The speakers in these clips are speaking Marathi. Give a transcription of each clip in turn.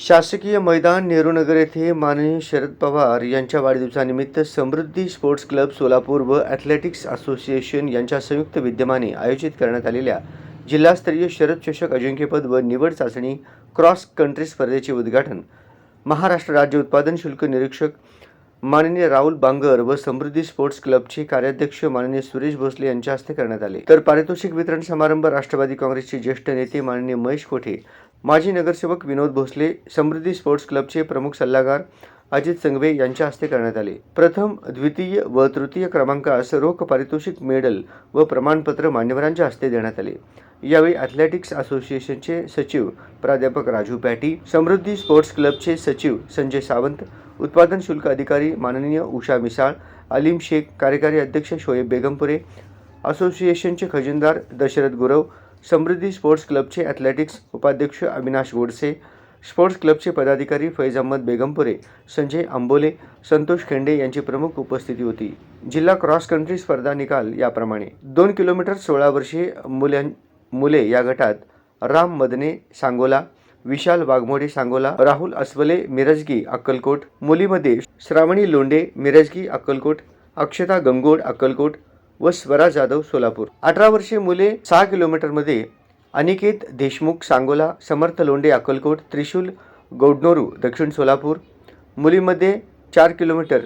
शासकीय मैदान नेहरूनगर येथे माननीय शरद पवार यांच्या वाढदिवसानिमित्त समृद्धी स्पोर्ट्स क्लब सोलापूर व ॲथलेटिक्स असोसिएशन यांच्या संयुक्त विद्यमाने आयोजित करण्यात आलेल्या जिल्हास्तरीय शरद चषक अजिंक्यपद व निवड चाचणी क्रॉस कंट्री स्पर्धेचे उद्घाटन महाराष्ट्र राज्य उत्पादन शुल्क निरीक्षक माननीय राहुल बांगर व समृद्धी स्पोर्ट्स क्लबचे कार्याध्यक्ष माननीय सुरेश भोसले यांच्या हस्ते करण्यात आले। तर पारितोषिक वितरण समारंभ राष्ट्रवादी काँग्रेसचे ज्येष्ठ नेते माननीय महेश कोठे, माजी नगरसेवक विनोद भोसले, समृद्धी स्पोर्ट्स क्लबचे प्रमुख सल्लागार अजित संघवे यांच्या हस्ते करण्यात आले। प्रथम, द्वितीय व तृतीय क्रमांकास रोख पारितोषिक, मेडल व प्रमाणपत्र मान्यवरांच्या हस्ते देण्यात आले। यावेळी ॲथलेटिक्स असोसिएशनचे सचिव प्राध्यापक राजू पॅटी, समृद्धी स्पोर्ट्स क्लबचे सचिव संजय सावंत, उत्पादन शुल्क अधिकारी माननीय उषा मिसाळ, अलीम शेख, कार्यकारी अध्यक्ष शोएब बेगमपुरे, असोसिएशनचे खजिनदार दशरथ गुरव, समृद्धी स्पोर्ट्स क्लबचे ॲथलेटिक्स उपाध्यक्ष अविनाश गोडसे, स्पोर्ट्स क्लबचे पदाधिकारी फैज अहमद बेगमपुरे, संजय आंबोले, संतोष खेंडे यांची प्रमुख उपस्थिती होती। जिल्हा क्रॉस कंट्री स्पर्धा निकाल याप्रमाणे 2 किलोमीटर 16 वर्षीय मुले या गटात राम मदने सांगोला, विशाल वाघमोडे सांगोला, राहुल अस्वले मिरजगी अक्कलकोट, मुलीमध्ये श्रावणी लोंढे मिरजगी अक्कलकोट, अक्षता गंगोड अक्कलकोट व स्वरा जाधव सोलापूर। 18 वर्षीय मुले 6 किलोमीटरमध्ये अनिकेत देशमुख सांगोला, समर्थ लोंढे अक्कलकोट, त्रिशूल गौडनोरू दक्षिण सोलापूर, मुलीमध्ये 4 किलोमीटर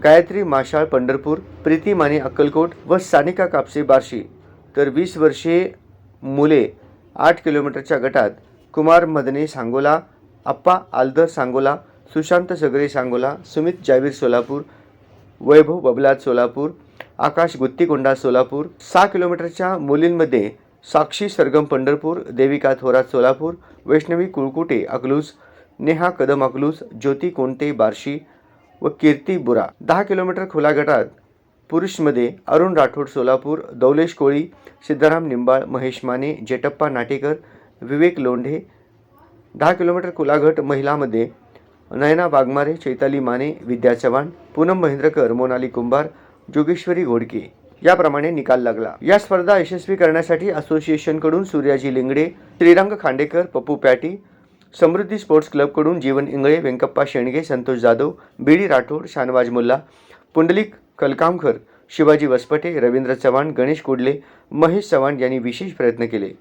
गायत्री माशाळ पंढरपूर, प्रीती माने अक्कलकोट व सानिका कापसे बार्शी। तर 20 वर्षीय मुले 8 किलोमीटरच्या गटात कुमार मदने सांगोला, अप्पा आलदर सांगोला, सुशांत सगरे सांगोला, सुमित जावीर सोलापूर, वैभव बबलाद सोलापूर, आकाश गुत्तीकोंडा सोलापूर। 6 किलोमीटरच्या मुलींमध्ये साक्षी सरगम पंढरपूर, देविका थोरात सोलापूर, वैष्णवी कुळकुटे अकलूज, नेहा कदम अकलूज, ज्योती कोंटे बार्शी व कीर्ती बुरा। 10 किलोमीटर खुला गटात पुरुषमध्ये अरुण राठोड सोलापूर, दौलेश कोळी, सिद्धाराम निंबाळ, महेश माने, जेटप्पा नाटेकर, विवेक लोंढे। 10 किलोमीटर खुला गट महिलांमध्ये नयना वाघमारे, चैताली माने, विद्या चव्हाण, पूनम महेंद्रकर, मोनाली कुंभार, जोगेश्वरी घोडके याप्रमाणे निकाल लागला। या स्पर्धा यशस्वी करण्यासाठी असोसिएशनकडून सूर्याजी लिंगडे, श्रीरंग खांडेकर, पप्पू पॅटी, समृद्धी स्पोर्ट्स क्लबकडून जीवन इंगळे, व्यंकप्पा शेंडगे, संतोष जाधव, बीडी राठोड, शानवाज मुल्ला, पुंडलिक कलकामकर, शिवाजी वसपटे, रवींद्र चव्हाण, गणेश कुडले, महेश चव्हाण यांनी विशेष प्रयत्न केले।